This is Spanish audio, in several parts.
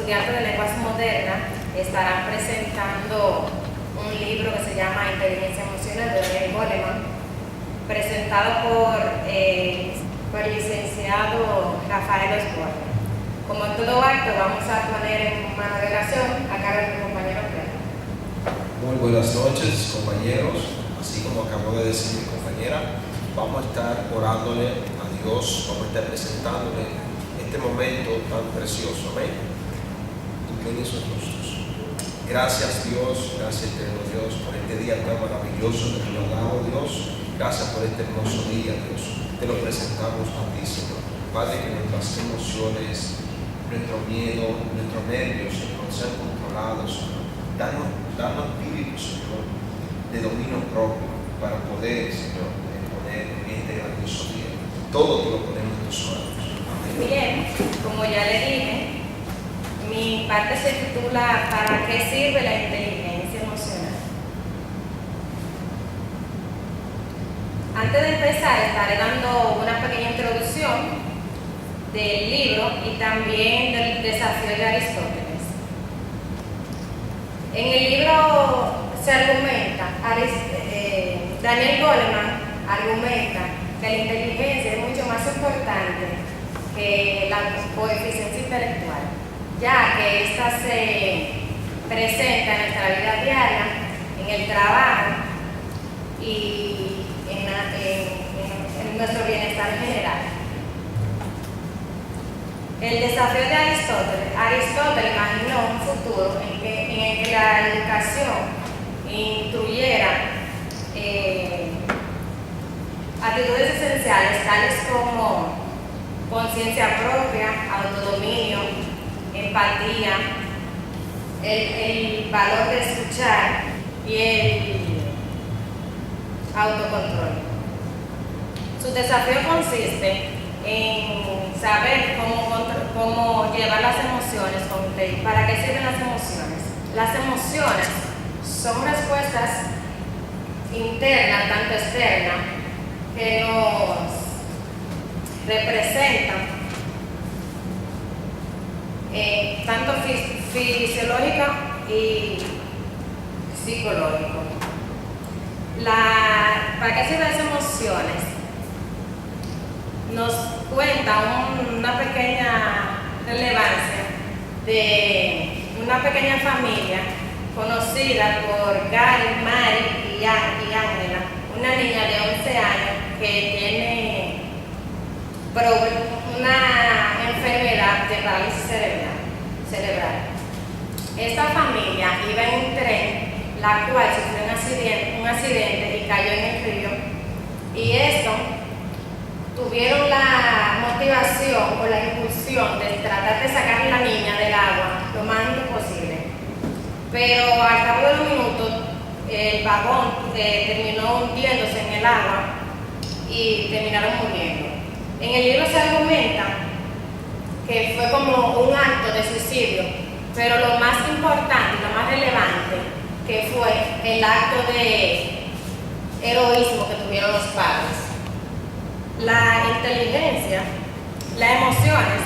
estudiantes de lenguas modernas estarán presentando un libro que se llama Inteligencia Emocional de Daniel Goleman, presentado por el licenciado Rafael Osborne. Como en todo acto, vamos a poner en mano de oración a cargo de mi compañero Pedro. Muy buenas noches, compañeros. Así como acabó de decir mi compañera, vamos a estar orándole a Dios, vamos a estar presentándole este momento tan precioso. Amén. Inclinen sus rostros. Gracias, Dios, gracias, eterno Dios, por este día tan maravilloso que nos ha dado, Dios. Gracias por este hermoso día, Dios. Te lo presentamos a ti, Señor. Padre, que nuestras emociones, nuestro miedo, nuestros nervios, Señor, sean controlados, Señor. Danos espíritu, Señor, de dominio propio para poder, Señor, poner en este grandioso día. Todo te lo ponemos en tus manos. Amén. Bien, como ya le dije, mi parte se titula ¿Para qué sirve la inteligencia emocional? Antes de empezar, estaré dando una pequeña introducción del libro y también del desafío de Aristóteles. En el libro se argumenta, Daniel Goleman argumenta que la inteligencia es mucho más importante que la coeficiencia intelectual, ya que ésta se presenta en nuestra vida diaria, en el trabajo y en nuestro bienestar general. El desafío de Aristóteles imaginó un futuro en el que la educación instruyera actitudes esenciales tales como conciencia propia, autodominio, empatía, el valor de escuchar y el autocontrol. Su desafío consiste en saber cómo llevar las emociones, para qué sirven las emociones. Las emociones son respuestas internas, tanto externas, que nos representan, tanto fisiológica y psicológico. ¿Para qué sirven las emociones? Nos cuenta una pequeña relevancia de una pequeña familia conocida por Gary, Mary y Ángela, una niña de 11 años que tiene una enfermedad de parálisis cerebral. Esta familia iba en un tren, la cual sufrió un accidente y cayó en el río, y esto tuvieron la motivación o la impulsión de tratar de sacar a la niña del agua lo más antes posible. Pero al cabo de unos minutos, el vagón terminó hundiéndose en el agua y terminaron muriendo. En el libro se argumenta que fue como un acto de suicidio, pero lo más importante, lo más relevante, que fue el acto de heroísmo que tuvieron los padres. La inteligencia, las emociones,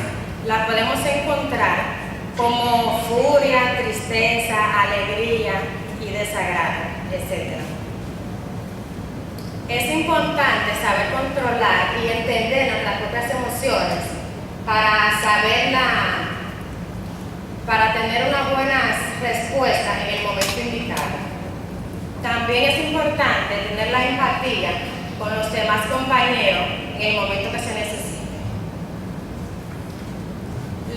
las podemos encontrar como furia, tristeza, alegría y desagrado, etc. Es importante saber controlar y entender nuestras propias emociones para tener una buena respuesta en el momento indicado. También es importante tener la empatía con los demás compañeros en el momento que se necesite.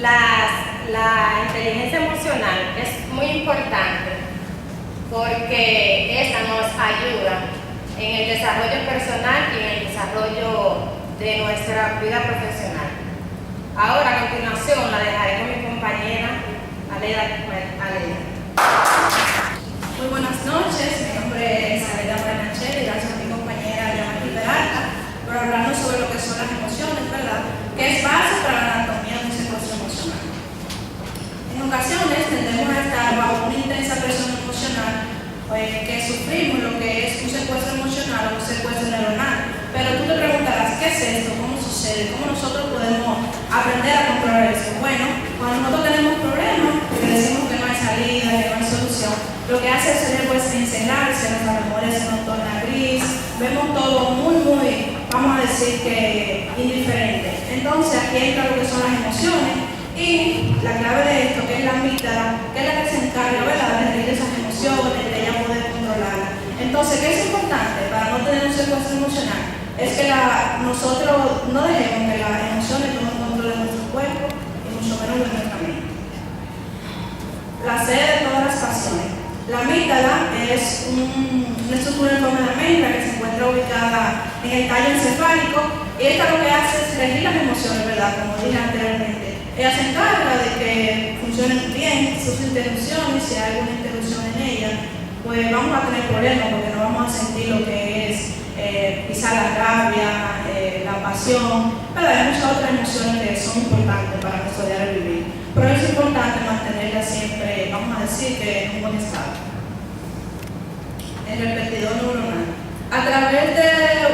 La inteligencia emocional es muy importante porque esta nos ayuda en el desarrollo personal y en el desarrollo de nuestra vida profesional. Ahora, a continuación, la dejaré con mi compañera Aleda. Muy buenas noches, mi nombre es Aleda Branachel y gracias a mi compañera Yamari Peralta por hablarnos sobre lo que son las emociones, ¿verdad? Que es base para la anatomía de un secuestro emocional. En ocasiones tendemos a estar bajo una intensa presión emocional, que sufrimos lo que es un secuestro emocional o un secuestro neuronal. Pero tú te preguntarás, ¿qué es esto? ¿Cómo sucede? ¿Cómo nosotros podemos aprender a controlar eso? Bueno, cuando nosotros tenemos problemas, decir que indiferente. Entonces aquí entra lo que son las emociones y la clave de esto, que es la amígdala, que es la que se encarga, ¿verdad?, de regir esas emociones, de ella poder controlarlas. Entonces, ¿qué es importante para no tener un secuestro emocional? Es que nosotros no dejemos que las emociones tomen control de nuestro cuerpo y mucho menos de nuestra mente. La sede de todas las pasiones. La amígdala es una estructura en forma de almendra que se encuentra ubicada en el tallo encefálico y esta lo que hace es regir las emociones, ¿verdad?, como dije anteriormente. Ella se encarga de que funcionen bien sus interrupciones. Si hay alguna interrupción en ella, pues vamos a tener problemas porque no vamos a sentir lo que es quizá la rabia, la pasión, pero hay muchas otras emociones que son importantes para nuestro diario vivir. Pero es importante mantenerla siempre, vamos a decir, que en un buen estado. El repetidor neuronal. A través de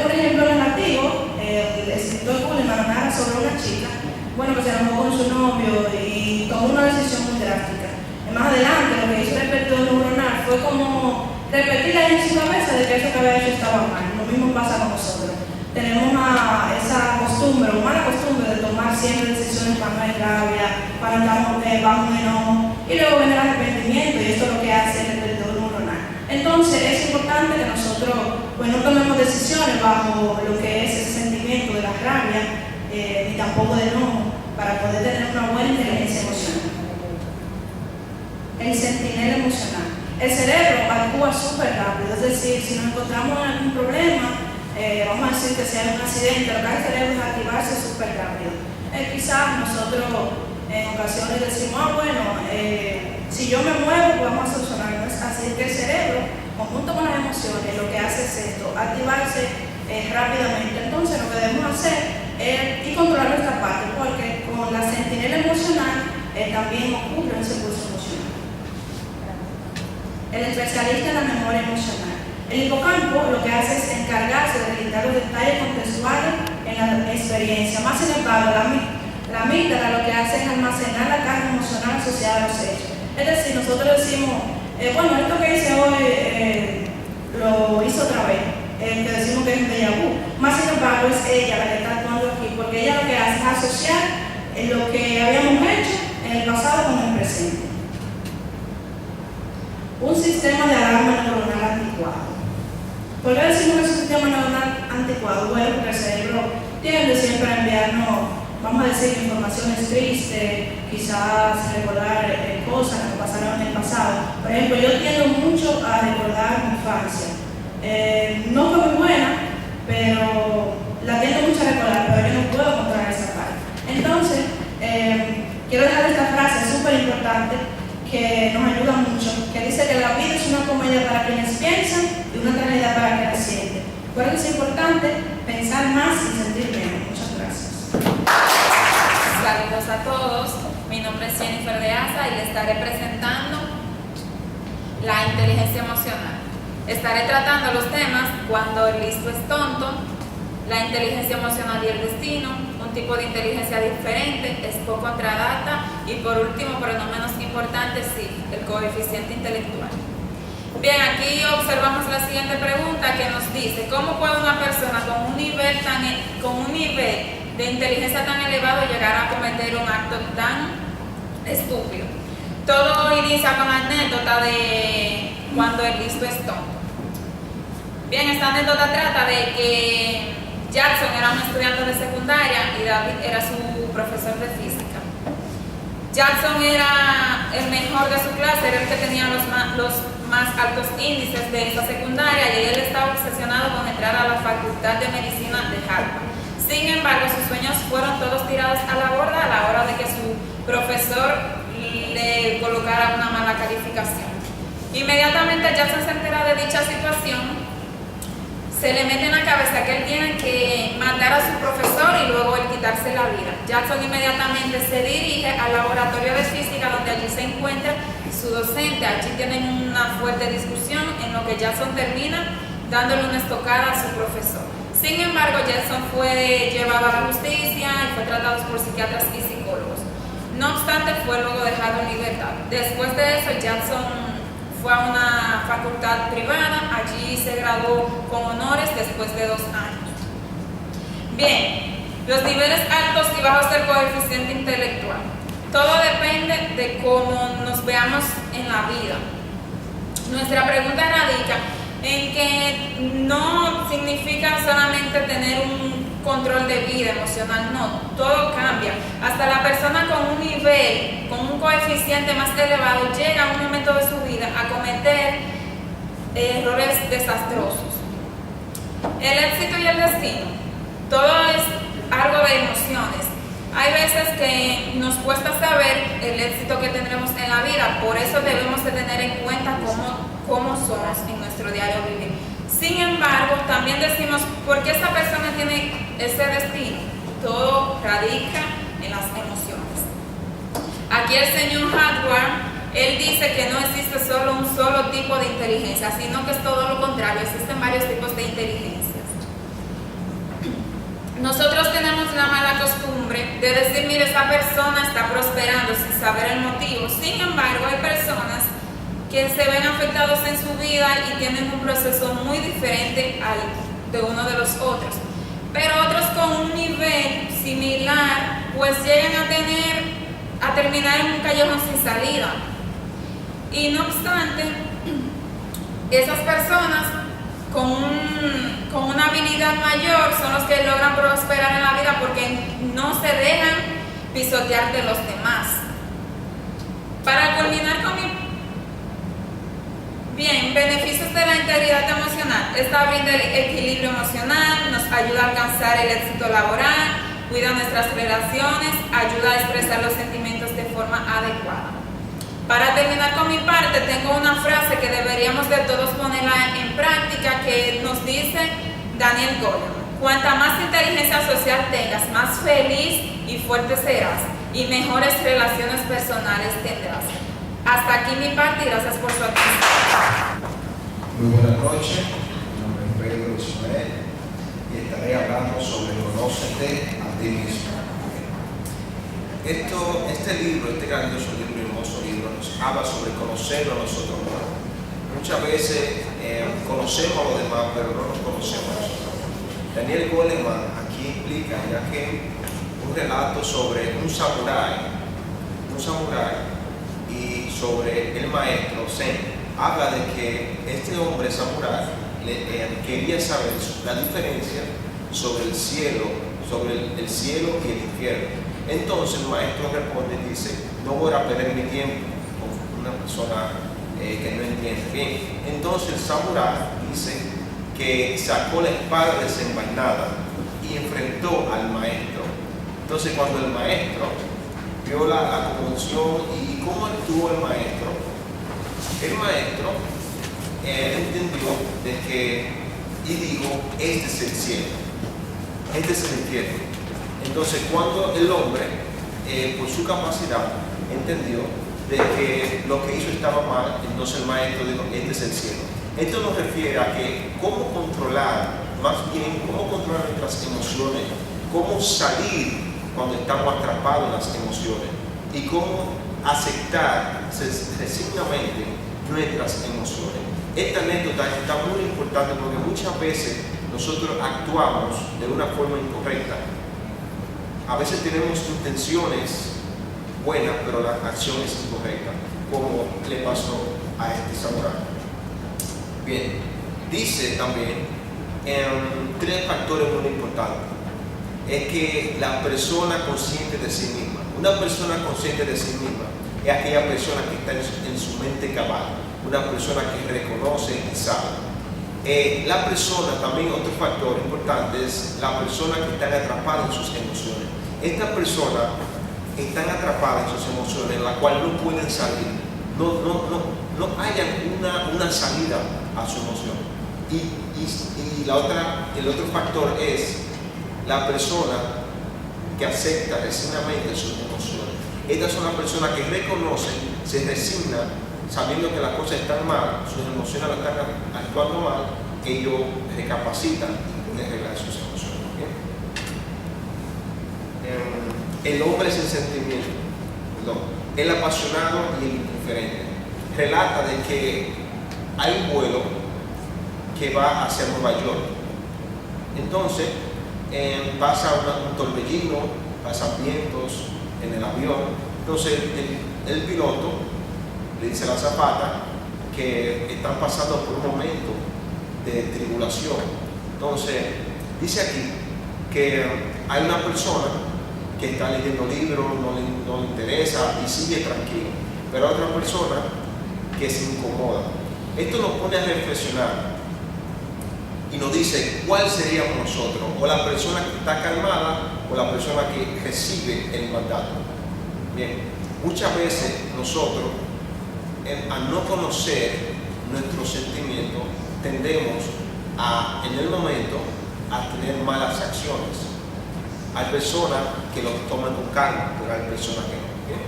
un ejemplo negativo, el escritor Kuhlman narra sobre una chica, bueno, que se enamoró con su novio y tomó una decisión muy drástica. Más adelante, lo que hizo el repetidor neuronal fue como repetirla en su cabeza de que eso que había hecho estaba mal. Lo mismo pasa con nosotros. Tenemos esa costumbre, o mala costumbre, de tomar siempre decisiones cuando hay rabia, cuando estamos bajo un enojo, y luego viene el arrepentimiento, y esto es lo que hace el repetidor neuronal. Entonces, es importante que nosotros pues, no tomemos decisiones bajo lo que es ese sentimiento de la rabia, ni tampoco de enojo, para poder tener una buena inteligencia emocional. El centinela emocional. El cerebro actúa súper rápido, es decir, si nos encontramos en algún problema, vamos a decir que sea un accidente, lo que hace el cerebro es activarse súper rápido. Quizás nosotros en ocasiones decimos, bueno, si yo me muevo, pues vamos a solucionar. No es así, que el cerebro, conjunto con las emociones, lo que hace es esto, activarse rápidamente. Entonces, lo que debemos hacer es ir controlar nuestra parte, porque con la centinela emocional también ocurre un secuestro emocional. El especialista en la memoria emocional. El hipocampo lo que hace es encargarse de registrar los detalles contextuales en la experiencia. Más sin embargo, la amígdala lo que hace es almacenar la carga emocional asociada a los hechos. Es decir, nosotros decimos, bueno, esto que hice hoy lo hizo otra vez, que decimos que es un déjà vu. Más sin embargo, es ella la que está actuando aquí, porque ella lo que hace es asociar lo que habíamos hecho en el pasado con el presente. Un sistema de alarma neuronal anticuado. ¿Por qué decimos que es un sistema neuronal anticuado? Bueno, porque el cerebro tiende siempre a enviarnos, vamos a decir, informaciones tristes, quizás recordar cosas que pasaron en el pasado. Por ejemplo, yo tiendo mucho a recordar mi infancia. No fue muy buena, pero la tiendo mucho a recordar, pero yo no puedo controlar esa parte. Entonces, quiero dejar esta frase súper importante que nos ayuda mucho, que dice que la vida es una comedia para quienes piensan y una tragedia para quienes sienten. Por eso es importante pensar más y sentir menos. Muchas gracias. Saludos a todos, mi nombre es Jennifer de Asa y le estaré presentando la inteligencia emocional. Estaré tratando los temas cuando el listo es tonto, la inteligencia emocional y el destino, un tipo de inteligencia diferente, es poco contradata y por último, pero no menos importante, sí, el coeficiente intelectual. Bien, aquí observamos la siguiente pregunta que nos dice, ¿cómo puede una persona con un nivel de inteligencia tan elevado llegar a cometer un acto tan estúpido? Todo inicia con la anécdota de cuando el listo es tonto. Bien, esta anécdota trata de que Jackson era un estudiante de secundaria y David era su profesor de física. Jackson era el mejor de su clase, era el que tenía los más altos índices de esa secundaria y él estaba obsesionado con entrar a la Facultad de Medicina de Harvard. Sin embargo, sus sueños fueron todos tirados a la borda a la hora de que su profesor le colocara una mala calificación. Inmediatamente Jackson se entera de dicha situación, se le mete en la cabeza que él tiene que matar a su profesor y luego él quitarse la vida. Jackson inmediatamente se dirige al laboratorio de física donde allí se encuentra su docente. Allí tienen una fuerte discusión en lo que Jackson termina dándole una estocada a su profesor. Sin embargo, Jackson fue llevado a la justicia y fue tratado por psiquiatras y psicólogos. No obstante, fue luego dejado en libertad. Después de eso, Jackson fue a una facultad privada, allí se graduó con honores después de 2 años. Bien, los niveles altos y bajos del coeficiente intelectual. Todo depende de cómo nos veamos en la vida. Nuestra pregunta radica en que no significa solamente tener un control de vida emocional, no, todo cambia. Hasta la persona con un nivel, con un coeficiente más elevado, llega a un momento de su vida a cometer errores desastrosos. El éxito y el destino, todo es algo de emociones. Hay veces que nos cuesta saber el éxito que tendremos en la vida, por eso debemos de tener en cuenta cómo somos en nuestro diario vivir. Sin embargo, también decimos, ¿por qué esa persona tiene ese destino? Todo radica en las emociones. Aquí el señor Hardware, él dice que no existe solo un solo tipo de inteligencia, sino que es todo lo contrario, existen varios tipos de inteligencias. Nosotros tenemos la mala costumbre de decir, mire, esa persona está prosperando sin saber el motivo. Sin embargo, hay personas que se ven afectados en su vida y tienen un proceso muy diferente al de uno de los otros. Pero otros con un nivel similar, pues llegan a terminar en un callejón sin salida. Y no obstante, esas personas con una habilidad mayor son los que logran prosperar en la vida porque no se dejan pisotear de los demás. Para culminar con beneficios de la integridad emocional. Esta brinda el equilibrio emocional, nos ayuda a alcanzar el éxito laboral, cuida nuestras relaciones, ayuda a expresar los sentimientos de forma adecuada. Para terminar con mi parte, tengo una frase que deberíamos de todos ponerla en práctica que nos dice Daniel Goleman: cuanta más inteligencia social tengas, más feliz y fuerte serás y mejores relaciones personales tendrás. Hasta aquí mi parte y gracias por su atención. Muy buenas noches, mi nombre es Pedro Ismael y estaré hablando sobre Conócete a ti mismo. Este libro, este grandioso libro y hermoso libro, nos habla sobre conocerlo a nosotros mismos. Muchas veces conocemos a los demás, pero no nos conocemos a nosotros. Daniel Goleman aquí explica, ya que un relato sobre un samurái y sobre el maestro Zen, habla de que este hombre samurái quería saber la diferencia sobre el cielo y el infierno. Entonces el maestro responde y dice: no voy a perder mi tiempo con una persona que no entiende bien. Entonces el samurái dice que sacó la espada desenvainada y enfrentó al maestro. Entonces cuando el maestro vio la conmoción y cómo actuó el maestro entendió de que y dijo: este es el cielo, este es el infierno. Entonces cuando el hombre por su capacidad entendió de que lo que hizo estaba mal, entonces el maestro dijo: este es el cielo. Esto nos refiere a que cómo controlar nuestras emociones, cómo salir cuando estamos atrapados en las emociones y cómo aceptar resignadamente nuestras emociones. Esta anécdota está muy importante porque muchas veces nosotros actuamos de una forma incorrecta. A veces tenemos intenciones buenas, pero la acción es incorrecta, como le pasó a este samurái. Bien, dice también tres factores muy importantes. Es que la persona consciente de sí misma, una persona consciente de sí misma es aquella persona que está en su mente cabal, una persona que reconoce y sabe. La persona, también otro factor importante, es la persona que está atrapada en sus emociones. Estas personas están atrapadas en sus emociones, en la cual no pueden salir, no hayan una salida a su emoción. Y el otro factor es la persona que acepta resignadamente sus emociones. Estas son las personas que reconocen, se resignan, sabiendo que las cosas están mal, sus emociones las están actuando mal, que ellos recapacitan y pueden arreglar sus emociones. El hombre sin sentimiento, el apasionado y el indiferente, relata de que hay un vuelo que va hacia Nueva York. Entonces, pasa un torbellino, pasan vientos en el avión. Entonces el piloto le dice a la azafata que están pasando por un momento de tribulación. Entonces dice aquí que hay una persona que está leyendo libros, no le interesa y sigue tranquilo, pero hay otra persona que se incomoda. Esto nos pone a reflexionar y nos dice cuál seríamos nosotros, o la persona que está calmada o la persona que recibe el mandato. Bien, muchas veces nosotros, al no conocer nuestros sentimientos, tendemos en el momento a tener malas acciones. Hay personas que lo toman con calma, pero hay personas que no. ¿Bien?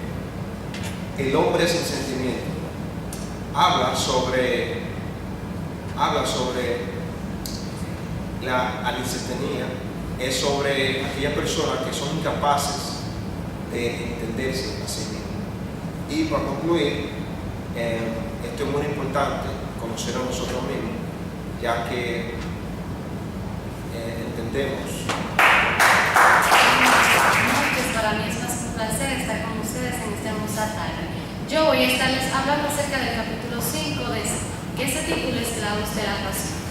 El hombre sin sentimiento habla sobre la anicetenía, es sobre aquellas personas que son incapaces de entenderse a sí mismos. Y para concluir, esto es muy importante, conocer a nosotros mismos, ya que entendemos. Para mí es un placer estar con ustedes en esta hermosa tarde. Yo voy a estarles hablando acerca del capítulo 5 que se titula Esclavos de la Pasión.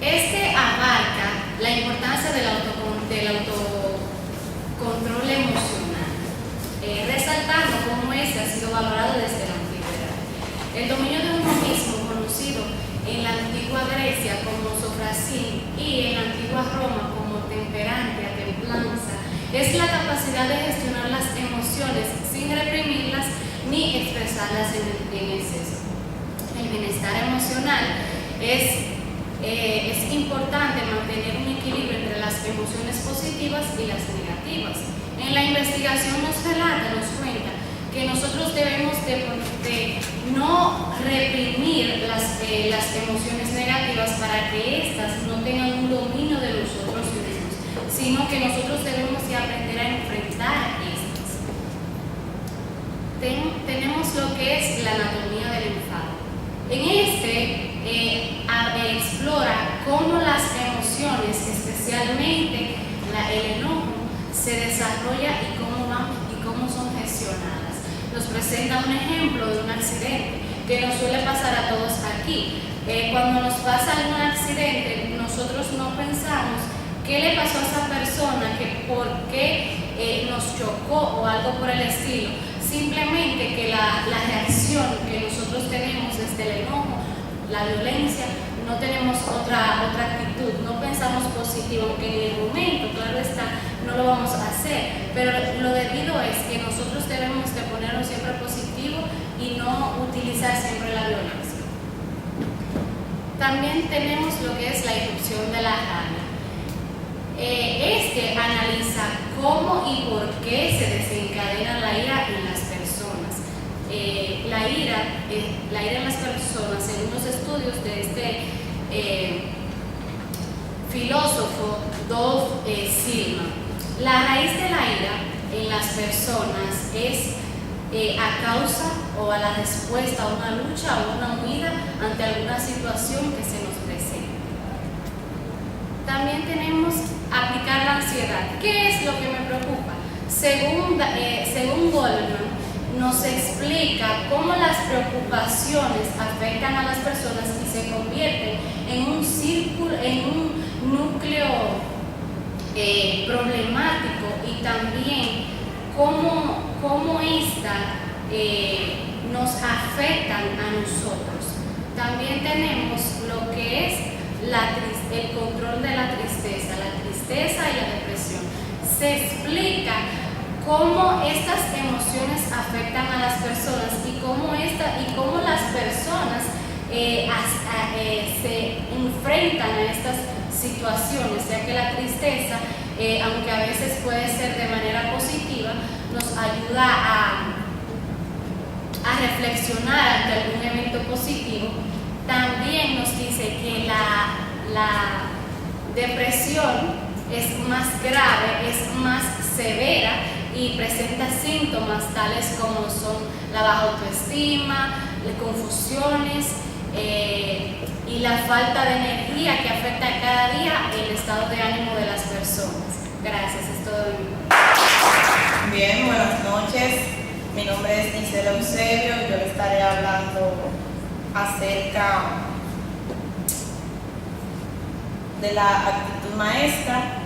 Este abarca la importancia del autocontrol emocional, resaltando cómo este ha sido valorado desde la antigüedad. El dominio de uno mismo, conocido en la antigua Grecia como sofrasín y en la antigua Roma como temperantia, templanza, es la capacidad de gestionar las emociones sin reprimirlas ni expresarlas en exceso. El bienestar emocional es importante mantener un equilibrio entre las emociones positivas y las negativas. En la investigación nos cuenta que nosotros debemos de no reprimir las emociones negativas para que éstas no tengan un dominio de nosotros mismos, sino que nosotros debemos de aprender a enfrentar estas. Tenemos lo que es la anatomía del enfado. En explora cómo las emociones, especialmente el enojo, se desarrolla y cómo son gestionadas. Nos presenta un ejemplo de un accidente que nos suele pasar a todos aquí. Cuando nos pasa algún accidente, nosotros no pensamos qué le pasó a esa persona, que por qué nos chocó o algo por el estilo. Simplemente que la reacción que nosotros tenemos desde el enojo, la violencia, no tenemos otra actitud, no pensamos positivo, aunque en el momento, claro está, no lo vamos a hacer, pero lo debido es que nosotros debemos de ponernos siempre positivo y no utilizar siempre la violencia. También tenemos lo que es la irrupción de la rabia. Analiza cómo y por qué se desencadena la ira en las personas. La ira en las personas, según los estudios de este filósofo Dov Silman, la raíz de la ira en las personas es a causa o a la respuesta a una lucha o una huida ante alguna situación que se nos presenta. También tenemos aplicar la ansiedad. ¿Qué es lo que me preocupa? Según Goldman, nos explica cómo las preocupaciones afectan a las personas y se convierten en un círculo, en un núcleo problemático, y también cómo esta nos afectan a nosotros. También tenemos lo que es el control de la tristeza y la depresión. Se explica cómo estas emociones afectan a las personas y cómo las personas se enfrentan a estas situaciones, ya que la tristeza, aunque a veces puede ser de manera positiva, nos ayuda a reflexionar ante algún evento positivo. También nos dice que la depresión es más grave, es más severa y presenta síntomas tales como son la baja autoestima, las confusiones y y la falta de energía que afecta cada día el estado de ánimo de las personas. Gracias, es todo. Bien, buenas noches. Mi nombre es Gisela Eusebio y yo le estaré hablando acerca de la actitud maestra.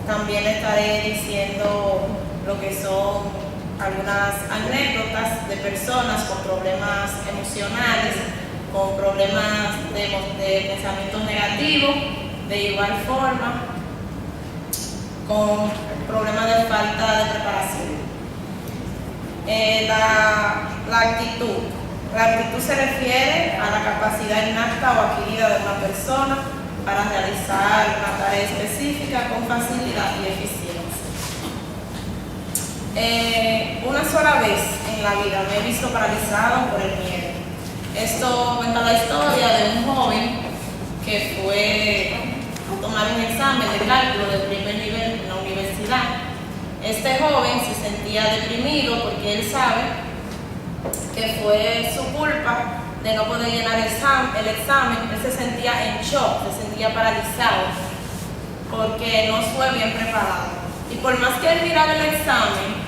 También le estaré diciendo lo que son algunas anécdotas de personas con problemas emocionales, con problemas de pensamiento negativo, de igual forma con problemas de falta de preparación. La actitud se refiere a la capacidad innata o adquirida de una persona para realizar una tarea específica con facilidad y eficiencia. Una sola vez en la vida me he visto paralizado por el miedo. Esto cuenta la historia de un joven que fue a tomar un examen de cálculo de primer nivel en la universidad. Este joven se sentía deprimido porque él sabe que fue su culpa de no poder llenar el examen. Él se sentía en shock, se sentía paralizado porque no fue bien preparado. Y por más que él miraba el examen,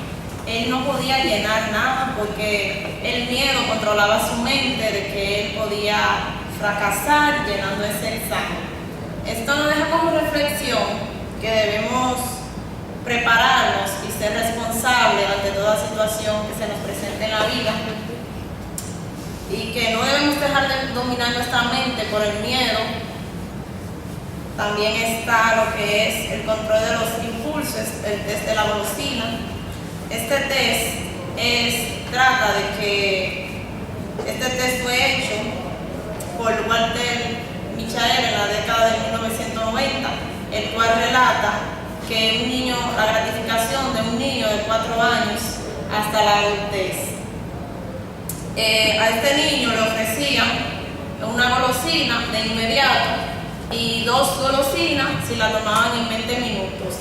él no podía llenar nada porque el miedo controlaba su mente de que él podía fracasar llenando ese examen. Esto nos deja como reflexión que debemos prepararnos y ser responsables ante toda situación que se nos presente en la vida y que no debemos dejar de dominar nuestra mente por el miedo. También está lo que es el control de los impulsos, el test de la golosina. Este test trata de que este test fue hecho por Walter Michael en la década de 1990, el cual relata que un niño, la gratificación de un niño de 4 años hasta la adultez. A este niño le ofrecían una golosina de inmediato y 2 golosinas si la tomaban en 20 minutos.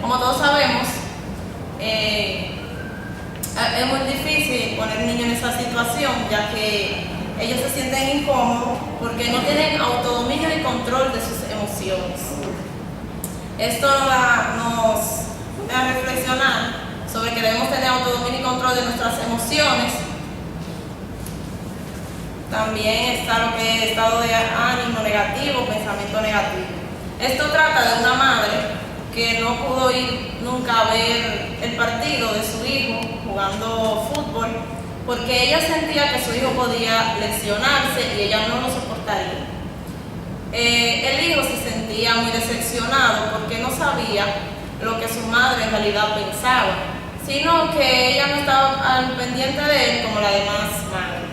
Como todos sabemos, es muy difícil poner niños en esa situación, ya que ellos se sienten incómodos porque no tienen autodominio y control de sus emociones. Esto nos da a reflexionar sobre que debemos tener autodominio y control de nuestras emociones. También está lo que es estado de ánimo negativo, pensamiento negativo. Esto trata de una madre que no pudo ir nunca a ver el partido de su hijo jugando fútbol porque ella sentía que su hijo podía lesionarse y ella no lo soportaría. El hijo se sentía muy decepcionado porque no sabía lo que su madre en realidad pensaba, sino que ella no estaba al pendiente de él como la demás madre.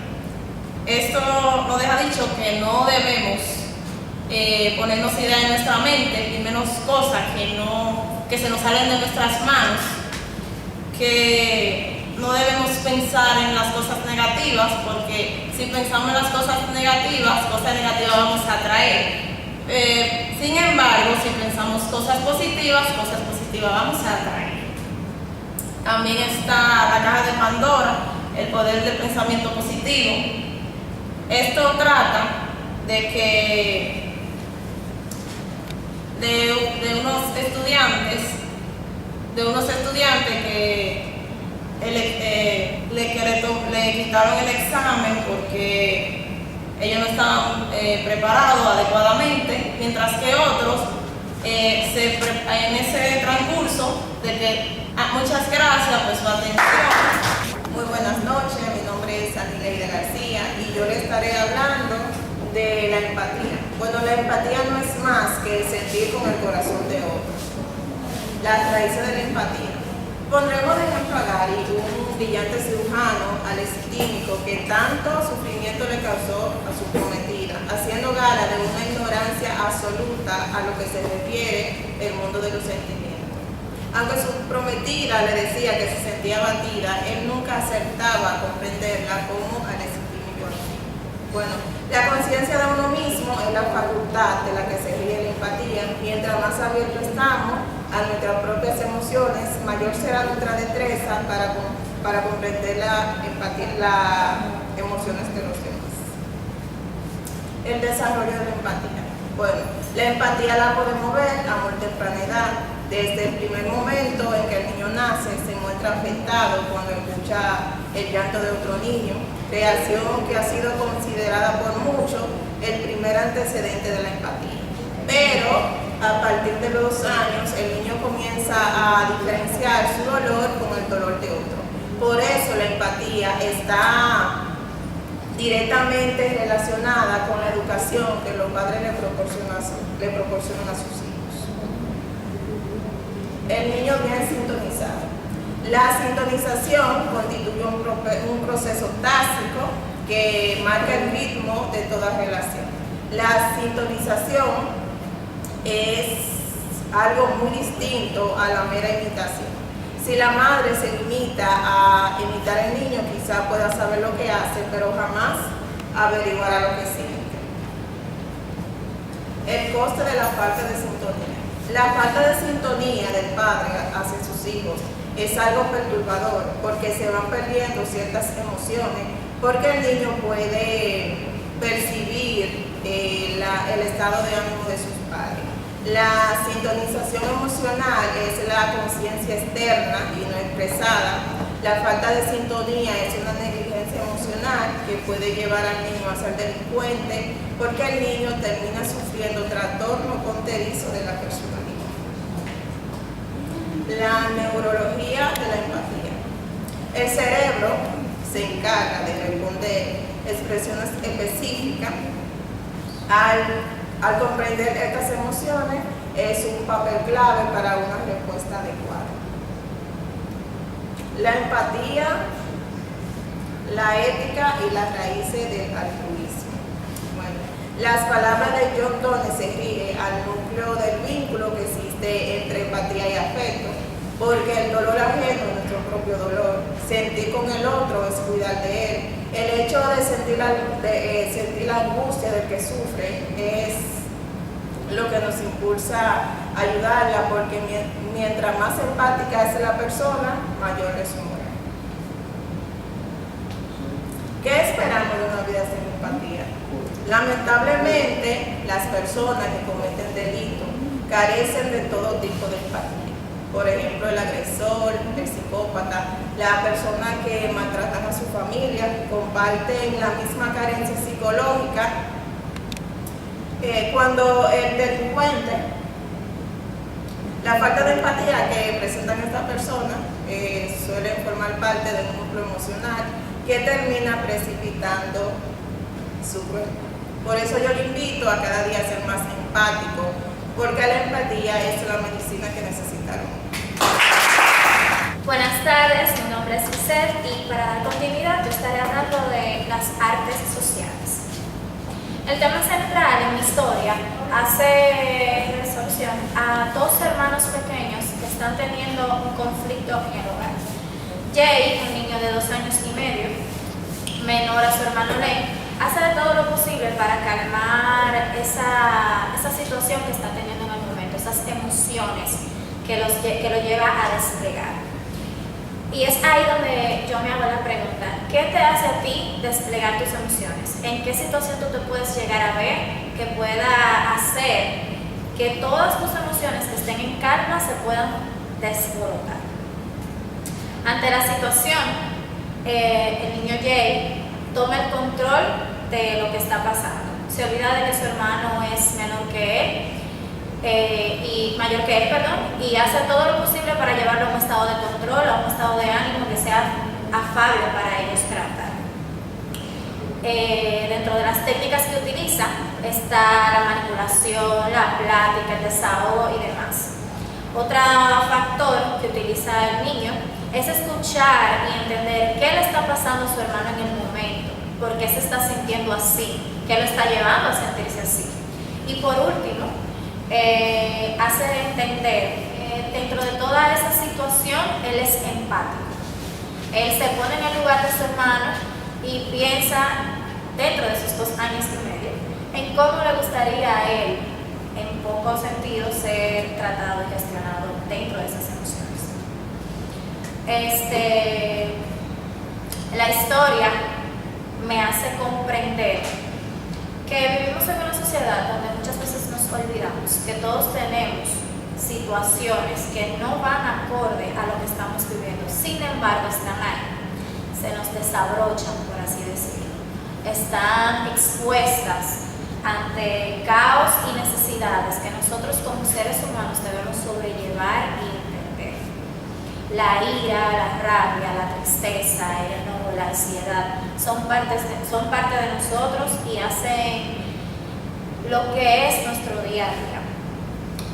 Esto nos deja dicho que no debemos ponernos ideas en nuestra mente y menos cosas que se nos salen de nuestras manos, que no debemos pensar en las cosas negativas, porque si pensamos en las cosas negativas vamos a atraer. Sin embargo, si pensamos cosas positivas vamos a atraer. También está la caja de Pandora, el poder del pensamiento positivo. Esto trata de que de unos estudiantes que le quitaron el examen porque ellos no estaban preparados adecuadamente, mientras que otros en ese transcurso de que muchas gracias por su atención. Muy buenas noches, mi nombre es Anileida García y yo le estaré hablando de la empatía. Bueno, la empatía no es más que el sentir con el corazón de otro. Las raíces de la empatía. Pondremos de ejemplo a Gary, un brillante cirujano alexítico que tanto sufrimiento le causó a su prometida, haciendo gala de una ignorancia absoluta a lo que se refiere el mundo de los sentimientos. Aunque su prometida le decía que se sentía abatida, él nunca aceptaba comprenderla como alexítico. Bueno, la conciencia de uno mismo es la facultad de la que se ríe la empatía. Mientras más abiertos estamos a nuestras propias emociones, mayor será nuestra destreza para comprender las emociones de los demás. el desarrollo de la empatía. Bueno, la empatía la podemos ver a muy temprana edad. Desde el primer momento en que el niño nace, se muestra afectado cuando escucha el llanto de otro niño, reacción que ha sido considerada por muchos el primer antecedente de la empatía. Pero a partir de los años, el niño comienza a diferenciar su dolor con el dolor de otro. Por eso la empatía está directamente relacionada con la educación que los padres le proporcionan a sus hijos. El niño bien sintonizado. La sintonización constituye un proceso tácito que marca el ritmo de toda relación. La sintonización es algo muy distinto a la mera imitación. Si la madre se limita a imitar al niño, quizá pueda saber lo que hace, pero jamás averiguará lo que siente. El coste de la falta de sintonía. La falta de sintonía del padre hacia sus hijos es algo perturbador porque se van perdiendo ciertas emociones, porque el niño puede percibir el estado de ánimo de sus padres. La sintonización emocional es la conciencia externa y no expresada. La falta de sintonía es una negligencia emocional que puede llevar al niño a ser delincuente porque el niño termina sufriendo trastorno fronterizo de la personalidad. La neurología de la empatía. El cerebro se encarga de responder expresiones específicas. Al comprender estas emociones es un papel clave para una respuesta adecuada. La empatía, la ética y las raíces del altruismo. Bueno, las palabras de John Donne se rigen al núcleo del vínculo que existe entre empatía y afecto, porque el dolor ajeno es nuestro propio dolor. Sentir con el otro es cuidar de él. El hecho de sentir la angustia del que sufre es lo que nos impulsa a ayudarla, porque mientras más empática es la persona, mayor es su moral. ¿Qué esperamos de una vida sin empatía? Lamentablemente, las personas que cometen delitos carecen de todo tipo de empatía. Por ejemplo, el agresor, el psicópata, la persona que maltrata a su familia, comparten la misma carencia psicológica. Cuando el delincuente, la falta de empatía que presentan estas personas suele formar parte de un núcleo emocional que termina precipitando su cuerpo. Por eso yo le invito a cada día a ser más empático, porque la empatía es la medicina que necesitamos. Buenas tardes, mi nombre es Giselle y para dar continuidad yo estaré hablando de las artes sociales. El tema central en mi historia hace resolución a dos hermanos pequeños que están teniendo un conflicto en el hogar. Jay, un niño de 2 años y medio, menor a su hermano Len, hace de todo lo posible para calmar esa situación que está teniendo en el momento, esas emociones que lo lleva a desplegar. Y es ahí donde yo me hago la pregunta, ¿qué te hace a ti desplegar tus emociones? ¿En qué situación tú te puedes llegar a ver que pueda hacer que todas tus emociones que estén en calma se puedan desbordar? Ante la situación, el niño Jay toma el control de lo que está pasando. Se olvida de que su hermano es menor que él, y mayor que él, y hace todo lo posible para llevarlo a un estado de control, a un estado de ánimo que sea afable para ellos tratar. Dentro de las técnicas que utiliza está la manipulación, la plática, el desahogo y demás. Otro factor que utiliza el niño es escuchar y entender qué le está pasando a su hermano en el momento, por qué se está sintiendo así, qué lo está llevando a sentirse así. Y por último, hace entender dentro de toda esa situación él es empático. Él se pone en el lugar de su hermano y piensa dentro de esos 2 años y medio en cómo le gustaría a él en poco sentido ser tratado y gestionado dentro de esas emociones. La historia me hace comprender que vivimos en una sociedad donde muchas veces nos olvidamos que todos tenemos situaciones que no van acorde a lo que estamos viviendo, sin embargo están ahí, se nos desabrochan, por así decirlo, están expuestas ante caos y necesidades que nosotros como seres humanos debemos sobrellevar y entender. La ira, la rabia, la tristeza, el enojo, la ansiedad son parte de nosotros y hacen lo que es nuestro día a día.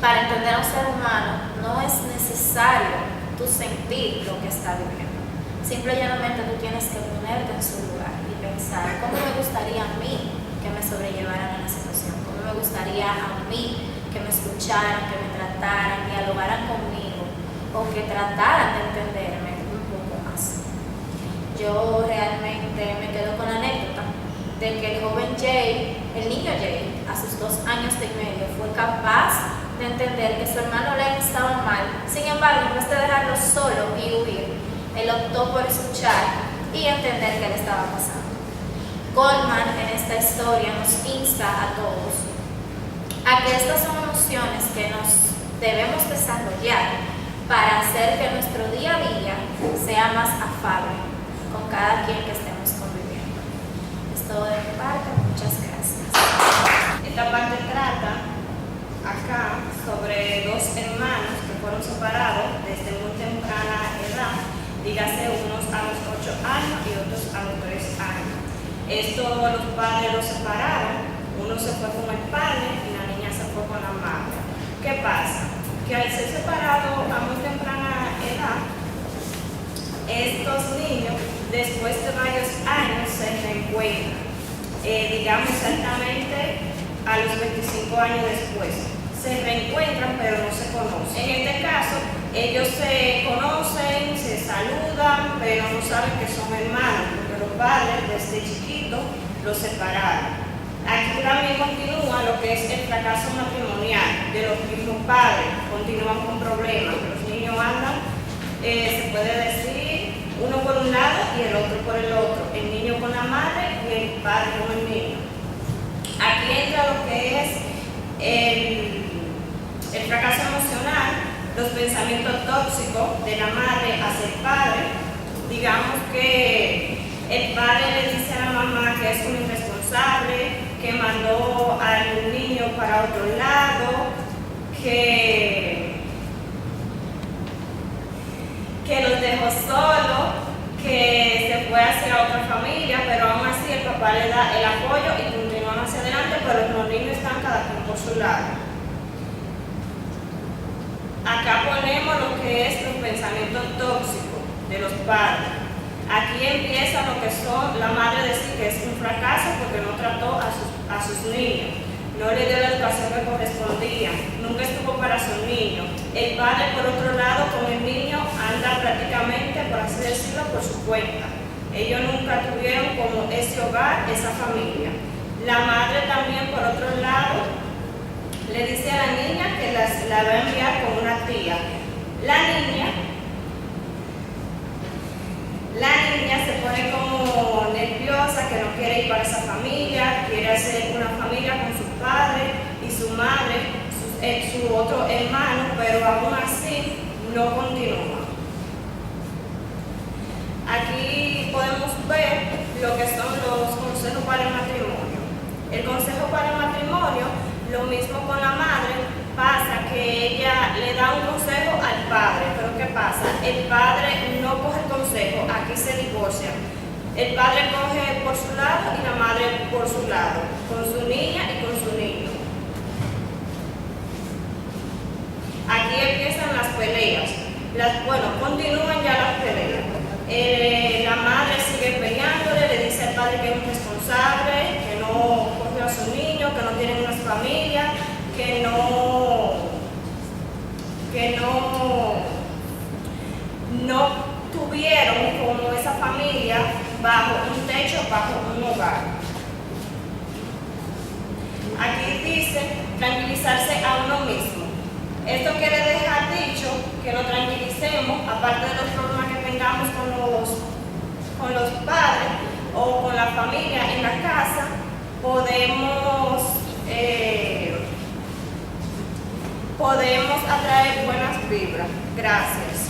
Para entender a un ser humano no es necesario tú sentir lo que está viviendo. Simple y llanamente tú tienes que ponerte en su lugar y pensar cómo me gustaría a mí que me sobrellevaran en la situación, cómo me gustaría a mí que me escucharan, que me trataran, dialogaran conmigo o que trataran de entenderme un poco más. Yo realmente me quedo con la anécdota de que el joven Jay, el niño Jay, a sus 2 años y medio, fue capaz de entender que su hermano Len estaba mal. Sin embargo, en vez de dejarlo solo y huir, él optó por escuchar y entender qué le estaba pasando. Goldman en esta historia nos insta a todos a que estas son emociones que nos debemos desarrollar para hacer que nuestro día a día sea más afable con cada quien que estemos conviviendo. Es todo de mi parte, muchas gracias. Esta parte trata acá sobre 2 hermanos que fueron separados desde muy temprana edad, dígase unos a los 8 años y otros a los 3 años. Esto los padres los separaron, uno se fue con el padre y la niña se fue con la madre. ¿Qué pasa? Que al ser separados a muy temprana edad, estos niños después de varios años se reencuentran, digamos exactamente a los 25 años después. Se reencuentran pero no se conocen. En este caso, ellos se conocen, se saludan, pero no saben que son hermanos, porque los padres desde chiquitos los separaron. Aquí también continúa lo que es el fracaso matrimonial de los mismos padres, continúan con problemas, los niños andan, se puede decir, uno por un lado y el otro por el otro, el niño con la madre y el padre con el niño. Aquí entra lo que es el fracaso emocional, los pensamientos tóxicos de la madre hacia el padre. Digamos que el padre le dice a la mamá que es un irresponsable, que mandó al niño para otro lado, que los dejó solo, que se fue hacia otra familia, pero aún así el papá le da el apoyo y continúan hacia adelante, pero los niños están cada quien por su lado. Acá ponemos lo que es los pensamientos tóxicos de los padres. Aquí empieza lo que son, la madre decir que es un fracaso porque no trató a sus niños, no le dio la educación que correspondía, nunca estuvo para su niño. El padre, por otro lado, con el niño anda prácticamente, por así decirlo, por su cuenta. Ellos nunca tuvieron como ese hogar, esa familia. La madre también, por otro lado, le dice a la niña que la va a enviar con una tía. La niña se pone como nerviosa, que no quiere ir para esa familia, quiere hacer una familia con su padre y su madre, su otro hermano, pero aún así no continúa. Aquí podemos ver lo que son los consejos para el matrimonio. El consejo para el matrimonio, lo mismo con la madre, pasa que ella le da un consejo al padre, pero ¿qué pasa? El padre no coge el consejo, aquí se divorcian. El padre coge por su lado y la madre por su lado, con su niña y con su niño. Aquí empiezan las peleas. Continúan ya las peleas. La madre sigue peleándole, le dice al padre que es un responsable, que no coge a su niño, que no tienen una familia, que no tuvieron como esa familia bajo un techo, bajo un hogar. Aquí dice tranquilizarse a uno mismo. Esto quiere dejar dicho que lo tranquilicemos, aparte de los problemas que tengamos con los padres o con la familia en la casa, podemos vibra. Gracias.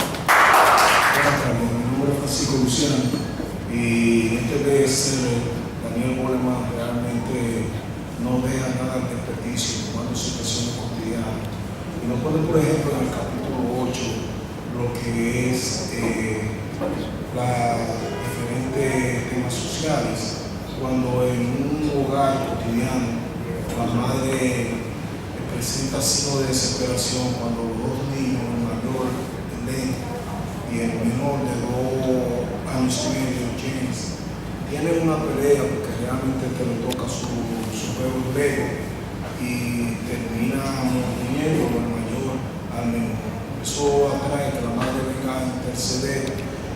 Buenas tardes, mi nombre es Francisco Luciano y este vez Daniel Goleman realmente no deja nada de desperdicio tomando situaciones cotidianas y nos pone por ejemplo en el capítulo 8 lo que es las diferentes temas sociales, cuando en un hogar cotidiano la madre presenta signos de desesperación cuando los dos niños, el mayor, el lento, y el menor de 2 años y medio, James, tienen una pelea porque realmente te le toca su juego luego y termina muriendo el mayor al menor. Eso atrae que la madre venga a interceder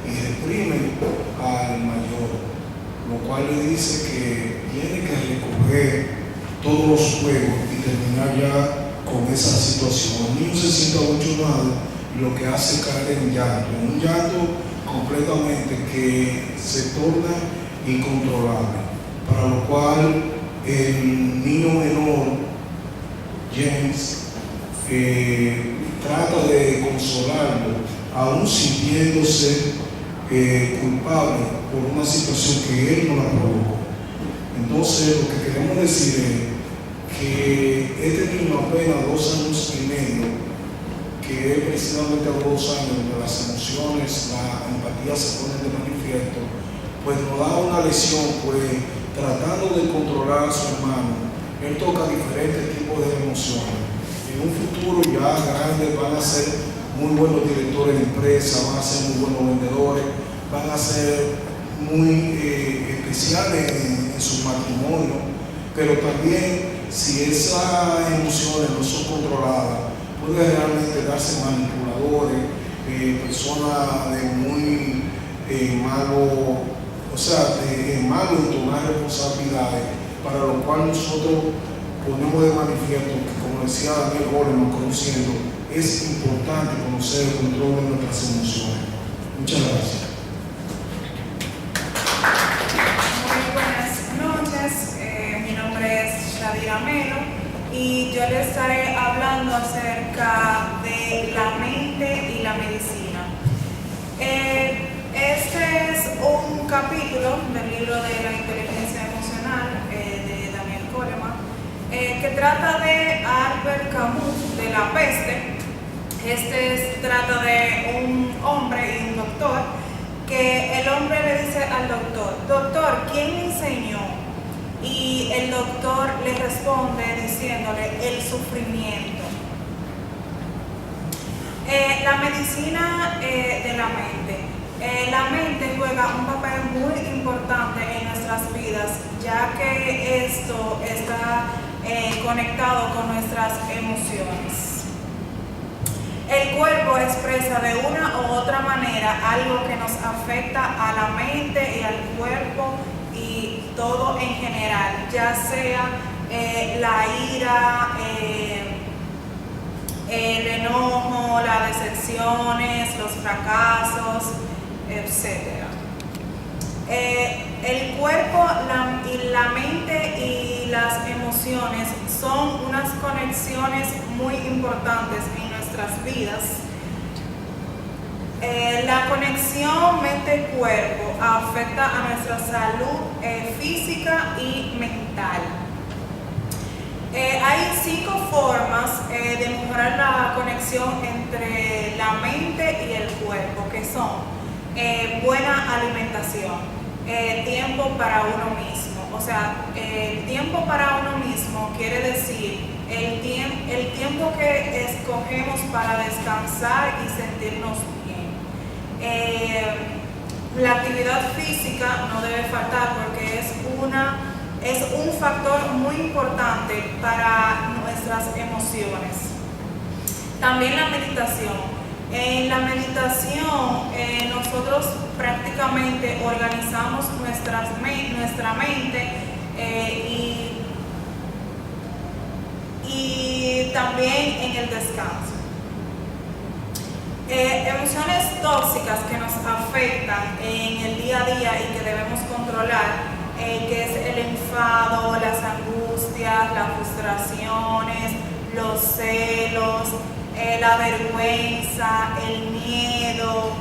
y reprime al mayor, lo cual le dice que tiene que recoger todos los juegos y terminar ya con esa situación. El niño se siente abochornado y lo que hace es caer en un llanto completamente que se torna incontrolable, para lo cual el niño menor, James, trata de consolarlo, aún sintiéndose culpable por una situación que él no la provocó. Entonces, lo que queremos decir es que este niño apenas 2 años y medio, que es precisamente a 2 años donde las emociones, la empatía se ponen de manifiesto, pues nos da una lección, pues tratando de controlar a su hermano, él toca diferentes tipos de emociones. En un futuro ya grandes van a ser muy buenos directores de empresas, van a ser muy buenos vendedores, van a ser muy especiales en su matrimonio, pero también si esas emociones no son controladas, puede realmente darse manipuladores, personas de muy malo, o sea, de malo en tomar responsabilidades, para lo cual nosotros ponemos de manifiesto que, como decía Daniel Goleman, conociendo, es importante conocer el control de nuestras emociones. Muchas gracias. Mi nombre es Shadira Melo y yo les estaré hablando acerca de la mente y la medicina. Este es un capítulo del libro de la inteligencia emocional de Daniel Goleman que trata de Albert Camus, de la peste. Trata de un hombre y un doctor, que el hombre le dice al doctor: doctor, ¿quién le enseñó? Y el doctor le responde diciéndole: el sufrimiento. La medicina de la mente. La mente juega un papel muy importante en nuestras vidas, ya que esto está conectado con nuestras emociones. El cuerpo expresa de una u otra manera algo que nos afecta a la mente y al cuerpo y todo en general, ya sea la ira, el enojo, las decepciones, los fracasos, etc. El cuerpo, la mente y las emociones son unas conexiones muy importantes en nuestras vidas. La conexión mente-cuerpo afecta a nuestra salud física y mental. Hay 5 formas de mejorar la conexión entre la mente y el cuerpo, que son buena alimentación, tiempo para uno mismo. O sea, el tiempo para uno mismo quiere decir el tiempo que escogemos para descansar y sentirnos bien. La actividad física no debe faltar porque es un factor muy importante para nuestras emociones. También la meditación. En la meditación nosotros prácticamente organizamos nuestra mente y también en el descanso. Emociones tóxicas que nos afectan en el día a día y que debemos controlar, que es el enfado, las angustias, las frustraciones, los celos, la vergüenza, el miedo,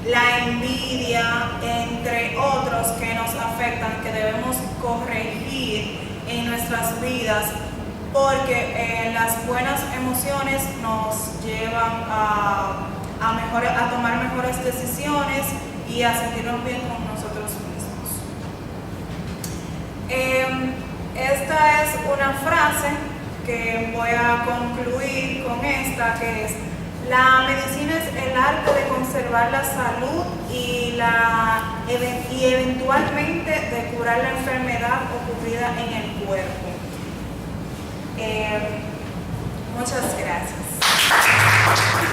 la envidia, entre otros que nos afectan, que debemos corregir en nuestras vidas, porque las buenas emociones nos llevan a tomar mejores decisiones y a sentirnos bien con nosotros mismos. Esta es una frase que voy a concluir con esta, que es: la medicina es el arte de conservar la salud y eventualmente de curar la enfermedad ocurrida en el cuerpo. Muchas gracias.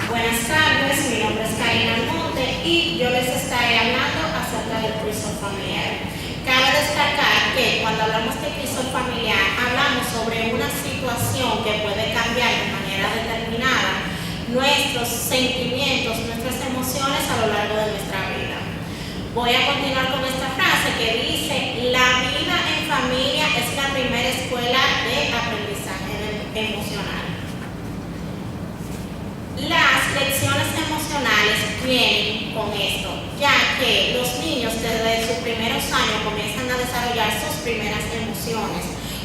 Buenas tardes, mi nombre es Karina Monte y yo les estaré hablando acerca del crisol familiar. Cabe destacar que cuando hablamos de crisol familiar, hablamos sobre una situación que puede cambiar de manera determinada nuestros sentimientos, nuestras emociones a lo largo de nuestra vida. Voy a continuar con esta frase que dice: la vida en familia es la primera escuela de aprendizaje emocional. Las lecciones emocionales vienen con esto, ya que los niños desde sus primeros años comienzan a desarrollar sus primeras emociones.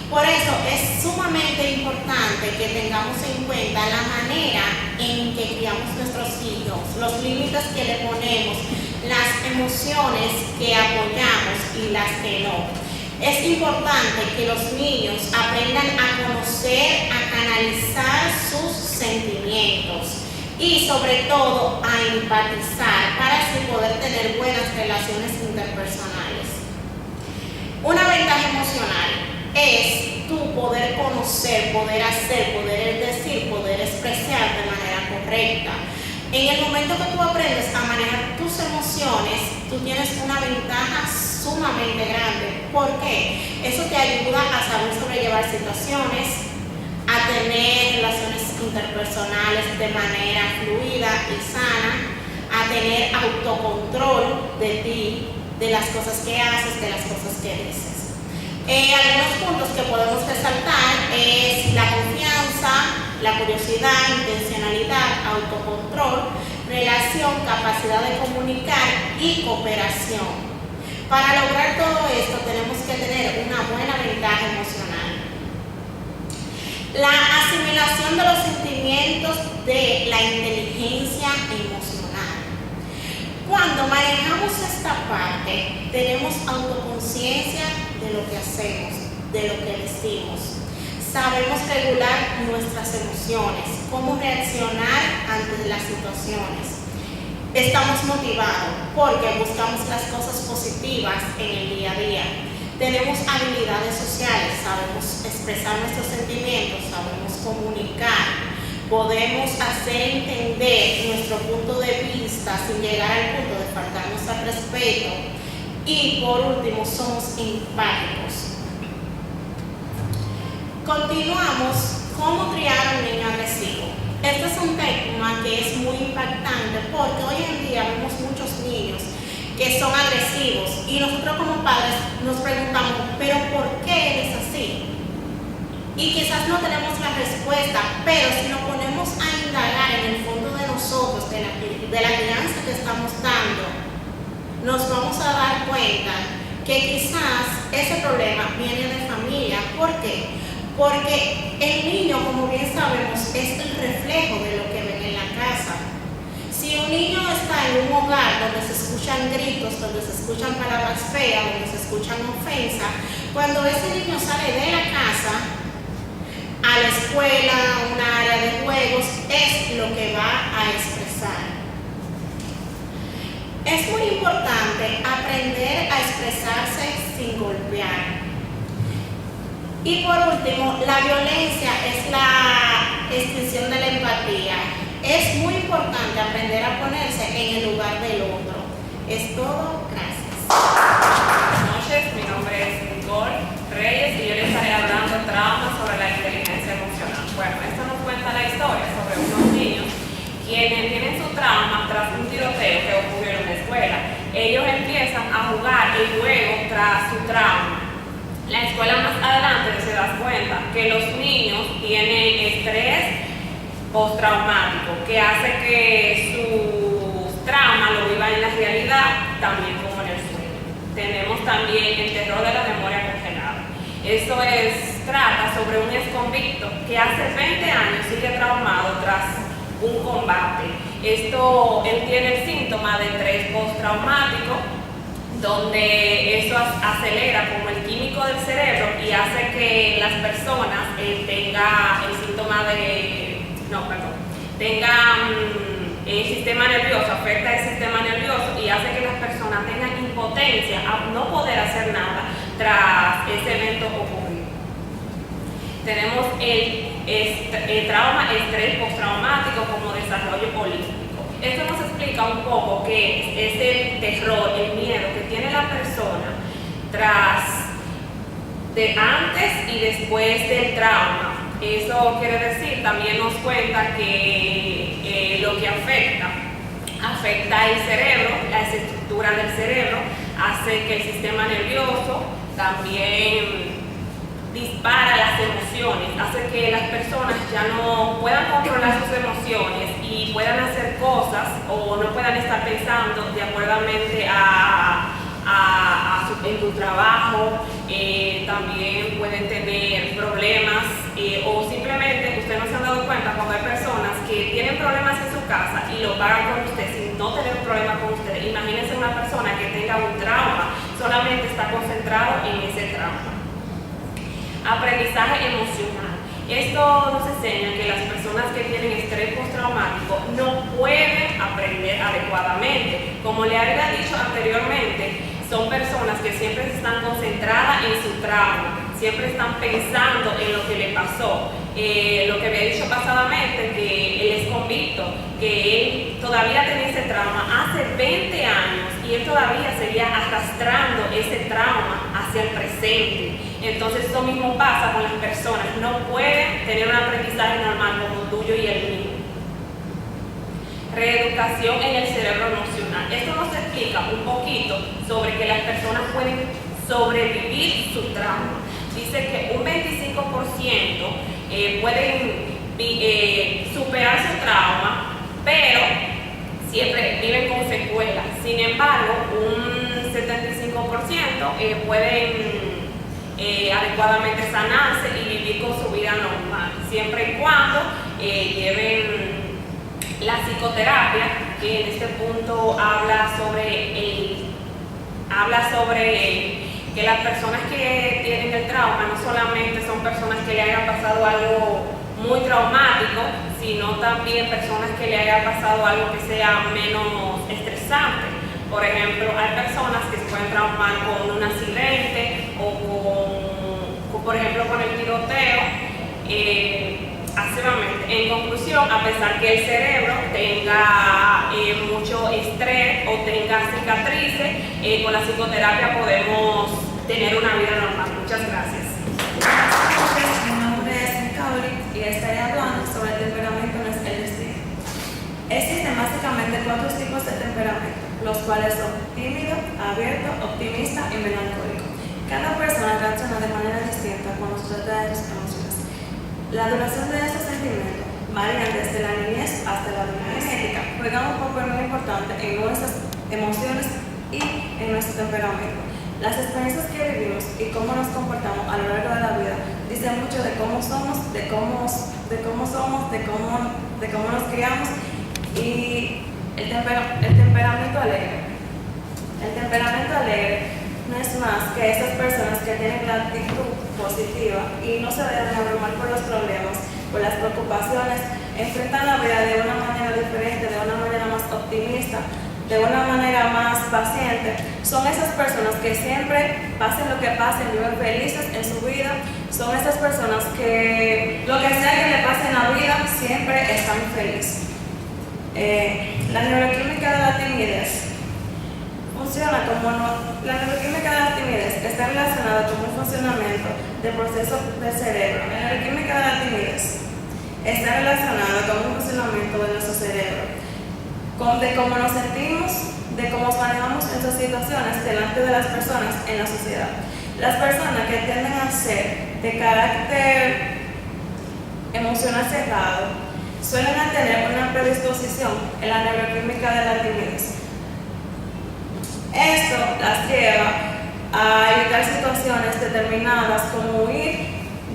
Por eso es sumamente importante que tengamos en cuenta la manera en que criamos nuestros hijos, los límites que le ponemos, las emociones que apoyamos y las que no. Es importante que los niños aprendan a conocer, a canalizar sus sentimientos y sobre todo a empatizar para así poder tener buenas relaciones interpersonales. Una ventaja emocional es tu poder conocer, poder hacer, poder decir, poder expresar de manera correcta. En el momento que tú aprendes a manejar tus emociones, tú tienes una ventaja sumamente grande. ¿Por qué? Eso te ayuda a saber sobrellevar situaciones, a tener relaciones interpersonales de manera fluida y sana, a tener autocontrol de ti, de las cosas que haces, de las cosas que dices. Algunos puntos que podemos resaltar es la confianza, la curiosidad, intencionalidad, autocontrol, relación, capacidad de comunicar y cooperación. Para lograr todo esto tenemos que tener una buena ventaja emocional. La asimilación de los sentimientos de la inteligencia emocional. Cuando manejamos esta parte, tenemos autoconciencia de lo que hacemos, de lo que decimos. Sabemos regular nuestras emociones, cómo reaccionar ante las situaciones. Estamos motivados porque buscamos las cosas positivas en el día a día. Tenemos habilidades sociales, sabemos expresar nuestros sentimientos, sabemos comunicar, podemos hacer entender nuestro punto de vista sin llegar al punto de faltarnos al respeto. Y por último, somos empáticos. Continuamos. ¿Cómo criar a un niño agresivo? Este es un tema que es muy impactante porque hoy en día vemos muchos niños que son agresivos y nosotros como padres nos preguntamos, ¿pero por qué él es así? Y quizás no tenemos la respuesta, pero si nos ponemos a indagar en el fondo de nosotros, de la crianza que estamos dando, nos vamos a dar cuenta que quizás ese problema viene de familia. ¿Por qué? Porque el niño, como bien sabemos, es el reflejo de lo que ven en la casa. Si un niño está en un hogar donde se escuchan gritos, donde se escuchan palabras feas, donde se escuchan ofensas, cuando ese niño sale de la casa a la escuela, a una área de juegos, es lo que va a expresar. Es muy importante aprender a expresarse sin golpear. Y por último, la violencia es la extinción de la empatía. Es muy importante aprender a ponerse en el lugar del otro. Es todo, gracias. Buenas noches, mi nombre es Nicole Reyes y yo les estaré hablando de traumas sobre la inteligencia emocional. Bueno, esto nos cuenta la historia sobre unos niños quienes tienen su trauma tras un tiroteo que ocurrió en la escuela. Ellos empiezan a jugar el juego tras su trauma. La escuela más adelante se da cuenta que los niños tienen estrés postraumático, que hace que sus traumas lo vivan en la realidad, también como en el sueño. Tenemos también el terror de la memoria congelada. Esto trata sobre un exconvicto que hace 20 años sigue traumado tras un combate. Él tiene el síntoma de estrés postraumático, donde eso acelera como el químico del cerebro y hace que las personas tengan el síntoma tengan el sistema nervioso, afecta el sistema nervioso y hace que las personas tengan impotencia a no poder hacer nada tras ese evento ocurrido. Tenemos el trauma, estrés postraumático como desarrollo político. Esto nos explica un poco qué es el terror, el miedo que tiene la persona antes y después del trauma. Eso quiere decir, también nos cuenta que lo que afecta el cerebro, la estructura del cerebro, hace que el sistema nervioso también dispara las emociones, hace que las personas ya no puedan controlar sus emociones y puedan hacer cosas o no puedan estar pensando de acuerdamente en tu trabajo, también pueden tener problemas o simplemente ustedes no se han dado cuenta cuando hay personas que tienen problemas en su casa y lo pagan con usted sin no tener un problema con usted. Imagínense una persona que tenga un trauma, solamente está concentrado en ese trauma. Aprendizaje emocional. Esto nos enseña que las personas que tienen estrés postraumático no pueden aprender adecuadamente. Como le había dicho anteriormente, son personas que siempre están concentradas en su trauma, siempre están pensando en lo que le pasó. Lo que había dicho pasadamente, que él es convicto, que él todavía tenía ese trauma hace 20 años y él todavía seguía arrastrando ese trauma hacia el presente. Entonces eso mismo pasa con las personas, no pueden tener un aprendizaje normal como tuyo y el mío. Reeducación en el cerebro emocional. Esto nos explica un poquito sobre que las personas pueden sobrevivir su trauma. Dice que un 25% pueden superar su trauma, pero siempre viven con secuelas. Sin embargo, un 75% pueden adecuadamente sanarse y vivir con su vida normal, siempre y cuando lleven la psicoterapia, que en este punto habla sobre que las personas que tienen el trauma no solamente son personas que le haya pasado algo muy traumático, sino también personas que le haya pasado algo que sea menos estresante. Por ejemplo, hay personas que se pueden traumar con un accidente o por ejemplo con el tiroteo. En conclusión, a pesar que el cerebro tenga mucho estrés o tenga cicatrices, con la psicoterapia podemos tener una vida normal. Muchas gracias. Mi nombre es Nicauri y estaré hablando sobre el temperamento en el destino. Existen básicamente 4 tipos de temperamento, los cuales son tímido, abierto, optimista y melancólico. Cada persona reacciona de manera distinta cuando se trata de sus emociones. La duración de estos sentimientos varía desde la niñez hasta la adultez. La genética juega un papel muy importante en nuestras emociones y en nuestro temperamento. Las experiencias que vivimos y cómo nos comportamos a lo largo de la vida dicen mucho de cómo somos, de cómo nos criamos y el temperamento alegre. El temperamento alegre no es más que esas personas que tienen la actitud positiva y no se dejan abrumar por los problemas, por las preocupaciones, enfrentan la vida de una manera diferente, de una manera más optimista, de una manera más paciente. Son esas personas que siempre, pase lo que pase, viven felices en su vida. Son esas personas que lo que sea que le pase en la vida, siempre están felices. La neuroquímica de la timidez funciona como la neuroquímica de la timidez está relacionada con un funcionamiento del proceso del cerebro. La neuroquímica de la timidez está relacionada con un funcionamiento de nuestro cerebro, de cómo nos sentimos, de cómo manejamos esas situaciones delante de las personas en la sociedad. Las personas que tienden a ser de carácter emocional cerrado suelen tener una predisposición en la neuroquímica de la timidez. Esto las lleva a evitar situaciones determinadas como huir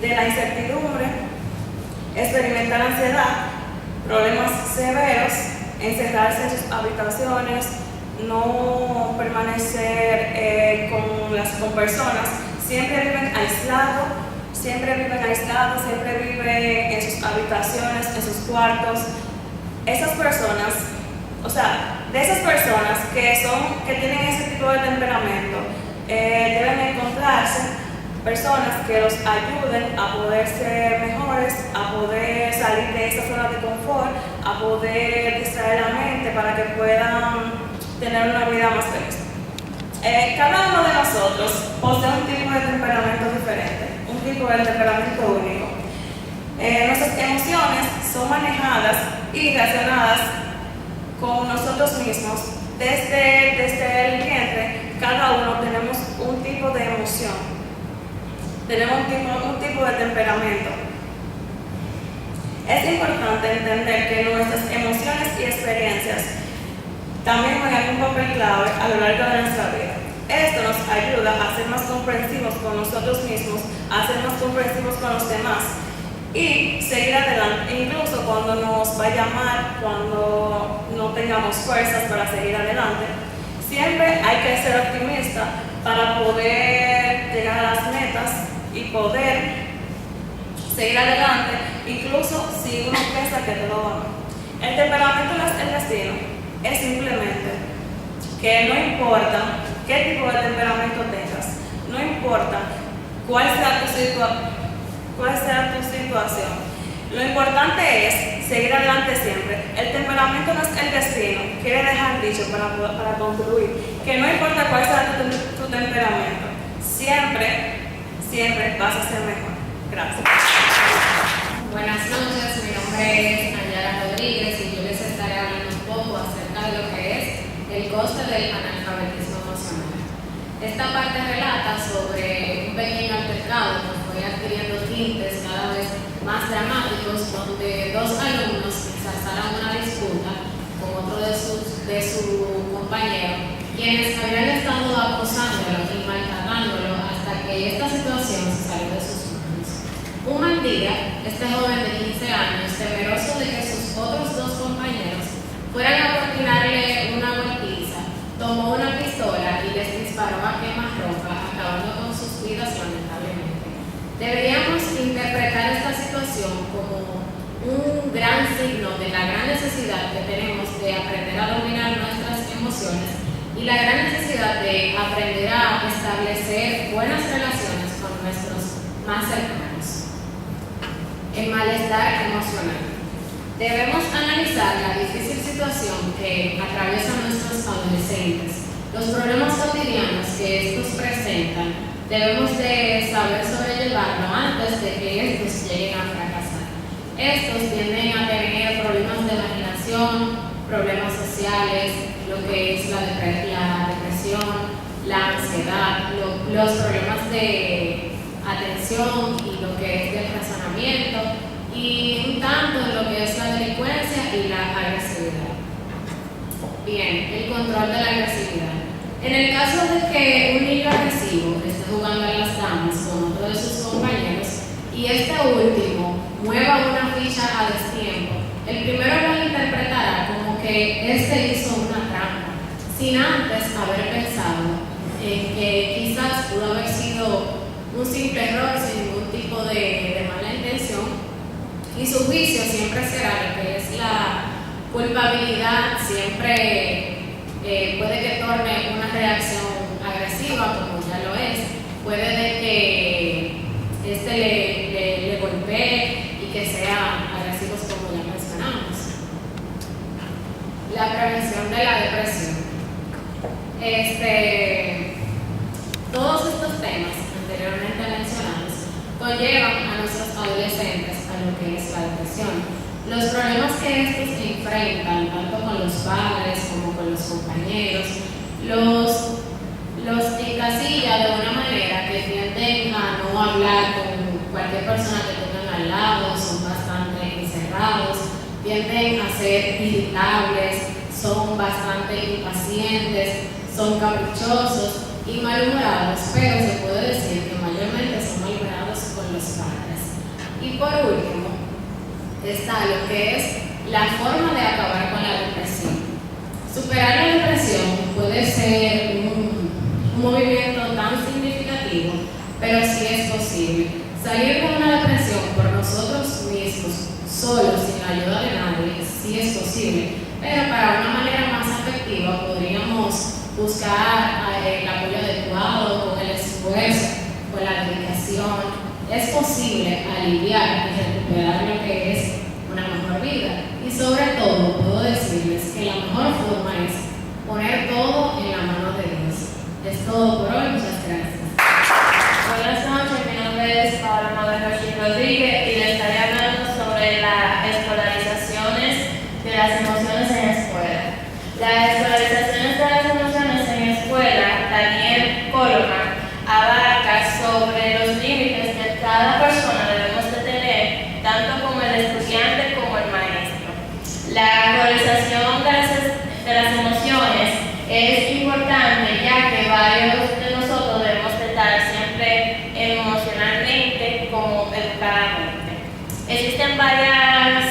de la incertidumbre, experimentar ansiedad, problemas severos, encerrarse en sus habitaciones, no permanecer con personas, siempre viven aislados, siempre viven en sus habitaciones, en sus cuartos. Esas personas, de esas personas que tienen ese tipo de temperamento, deben encontrarse personas que los ayuden a poder ser mejores, a poder salir de esa zona de confort, a poder distraer la mente para que puedan tener una vida más feliz. Cada uno de nosotros posee un tipo de temperamento diferente, un tipo de temperamento único. Nuestras emociones son manejadas y relacionadas con nosotros mismos. Desde el vientre, cada uno tenemos un tipo de emoción. Tenemos un tipo de temperamento. Es importante entender que nuestras emociones y experiencias también juegan un papel clave a lo largo de nuestra vida. Esto nos ayuda a ser más comprensivos con nosotros mismos, a ser más comprensivos con los demás y seguir adelante, incluso cuando nos vaya mal, cuando no tengamos fuerzas para seguir adelante. Siempre hay que ser optimista para poder llegar a las metas y poder seguir adelante, incluso si uno piensa que todo va mal. El temperamento no es el destino, es simplemente que no importa qué tipo de temperamento tengas, no importa cuál sea tu situación, lo importante es seguir adelante siempre. El temperamento no es el destino, quiere dejar dicho para concluir, que no importa cuál sea tu temperamento, siempre vas a ser mejor. Gracias. Buenas noches, mi nombre es Nayara Rodríguez y yo les estaré hablando un poco acerca de lo que es el coste del analfabetismo emocional. Esta parte relata sobre un pequeño altercado que fue adquiriendo tintes cada vez más dramáticos, donde dos alumnos ensalzaron una disputa con otro de su compañero, quienes habían estado acosándolo y maltratándolo hasta que esta situación se salió de sus manos. Un mal día, este joven de 15 años, temeroso de que sus otros dos compañeros fueran a propinarle una golpiza, tomó una pistola y les disparó a quemarropa, acabando con sus vidas lamentablemente. Deberíamos interpretar esta situación como un gran signo de la gran necesidad que tenemos de aprender a dominar nuestras emociones y la gran necesidad de aprender a establecer buenas relaciones con nuestros más cercanos. El malestar emocional. Debemos analizar la difícil situación que atraviesan nuestros adolescentes, los problemas cotidianos que estos presentan. Debemos de saber sobrellevarlo antes de que estos lleguen a fracasar. Estos tienden a tener problemas de imaginación, problemas sociales, lo que es la depresión, la ansiedad, los problemas de atención y lo que es del razonamiento, y un tanto en lo que es la delincuencia y la agresividad. Bien, el control de la agresividad. En el caso de que un niño agresivo esté jugando a las damas con otro de sus compañeros y este último mueva una ficha a destiempo, el primero lo interpretará como que este hizo una trampa, sin antes haber pensado en que quizás pudo haber sido un simple error sin ningún tipo de mala intención, y su juicio siempre será lo que es la culpabilidad, siempre puede que torne una reacción agresiva, como ya lo es, puede de que le golpee y que sean agresivos, como ya mencionamos. La prevención de la depresión. Todos estos temas anteriormente mencionados conllevan a nuestros adolescentes a lo que es la depresión. Los problemas que estos enfrentan, tanto con los padres como con los compañeros, los encasilla de una manera que tienden a no hablar con cualquier persona que tengan al lado, son bastante encerrados, tienden a ser irritables, son bastante impacientes, son caprichosos y malhumorados, pero se puede decir que mayormente son malhumorados con los padres. Y por último, está lo que es la forma de acabar con la depresión. Superar la depresión puede ser un movimiento tan significativo, pero sí es posible. Salir de una depresión por nosotros mismos, solos, sin la ayuda de nadie, sí es posible, pero para una manera más efectiva podríamos buscar el apoyo adecuado, con el esfuerzo, con la dedicación. Es posible aliviar y recuperar lo que es una mejor vida. Y sobre todo, puedo decirles que la mejor forma es poner todo en la mano de Dios. Es todo por hoy. Muchas gracias. Buenas noches, mi nombre es Paola Magalhães Rodríguez y les estaré hablando sobre las escolarizaciones de las emociones en escuela. Las escolarizaciones de las emociones en escuela, Daniel Goleman, abarca sobre los límites que cada persona debemos de tener, tanto como el estudiante como el maestro. La valorización de las emociones es importante, ya que varios de nosotros debemos de estar siempre emocionalmente como educadamente. Existen varios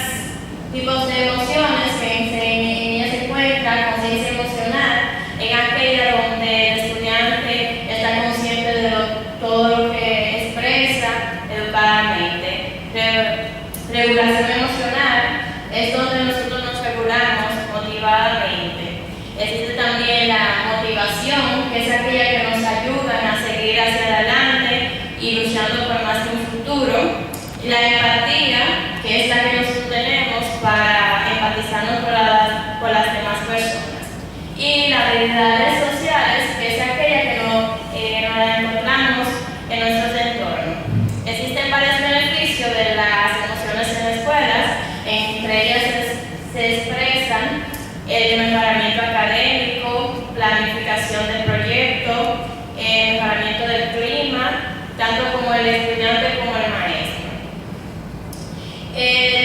tipos de emociones que en ella se encuentra conciencia emocional, en aquella donde el estudiante está consciente de todo lo que expresa educadamente. Regulación emocional es donde nosotros nos regulamos motivadamente. Existe también la motivación, que es aquella que nos ayuda a seguir hacia adelante y luchando por más que un futuro. Y la empatía, que es la que nosotros tenemos para empatizarnos con las demás personas. Y las habilidades sociales, que es aquella que nos la encontramos en nuestros entornos. Existen varios beneficios de las emociones en escuelas, entre ellas se expresan el mejoramiento académico, planificación del proyecto, el mejoramiento del clima, tanto como el estudiante como el maestro.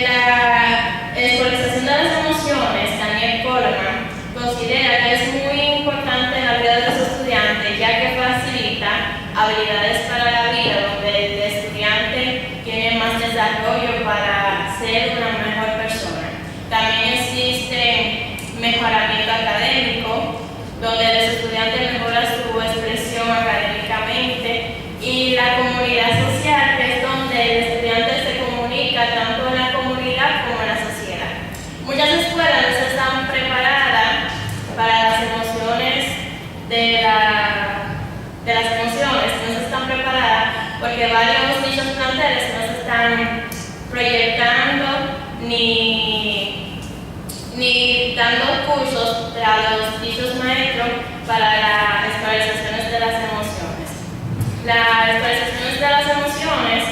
La escolarización de las emociones, Daniel Goleman considera que es muy importante en la vida de los estudiantes, ya que facilita habilidades para la vida, donde el estudiante tiene más desarrollo para ser una mejor persona. También existe mejoramiento académico, donde los estudiantes mejoran su expresión académicamente, y la comunidad social, que es donde el estudiante se comunica tanto en la comunidad como en la sociedad. Muchas escuelas no están preparadas para las emociones no se están preparadas porque varios dichos planteles no se están proyectando ni dando cursos a los dichos maestros para las escolarizaciones de las emociones. Las escolarizaciones de las emociones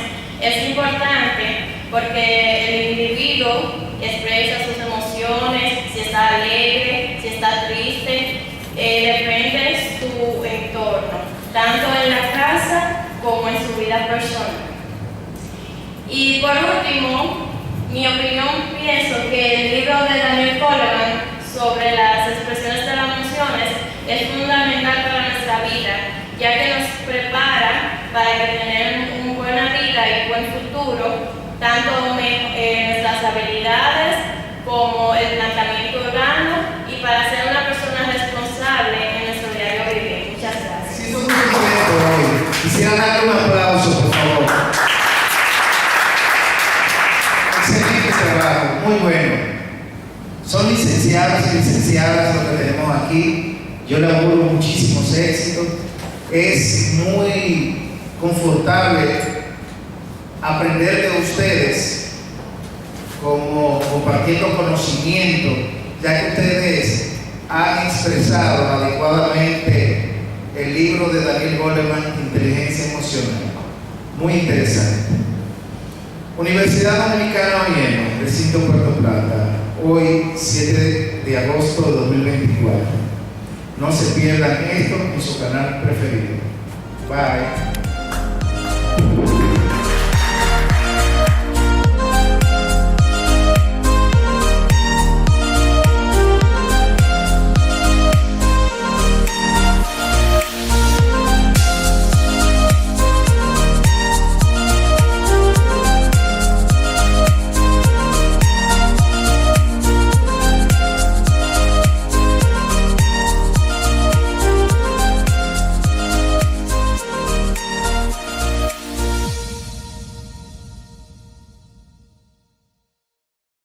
es importante porque el individuo expresa sus emociones, si está alegre, si está triste, depende de su entorno, tanto en la casa como en su vida personal. Y por último, mi opinión, pienso que el libro de Daniel Goleman sobre las expresiones de las emociones es fundamental para nuestra vida, ya que nos prepara para que tener una buena vida y buen futuro, tanto nuestras habilidades como el planteamiento urbano y para ser una persona responsable en nuestro diario vivir. Muchas gracias. Sí, muy bien por hoy. Quisiera darle un aplauso, por favor. Excelente trabajo, muy bueno. Son licenciados y licenciadas los que tenemos aquí. Yo le auguro muchísimos éxitos. Es muy confortable aprender de ustedes, como compartiendo conocimiento, ya que ustedes han expresado adecuadamente el libro de Daniel Goleman, Inteligencia Emocional. Muy interesante. Universidad Dominicana Oñeno, recinto Puerto Plata, hoy 7 de agosto de 2024. No se pierdan esto en su canal preferido. Bye.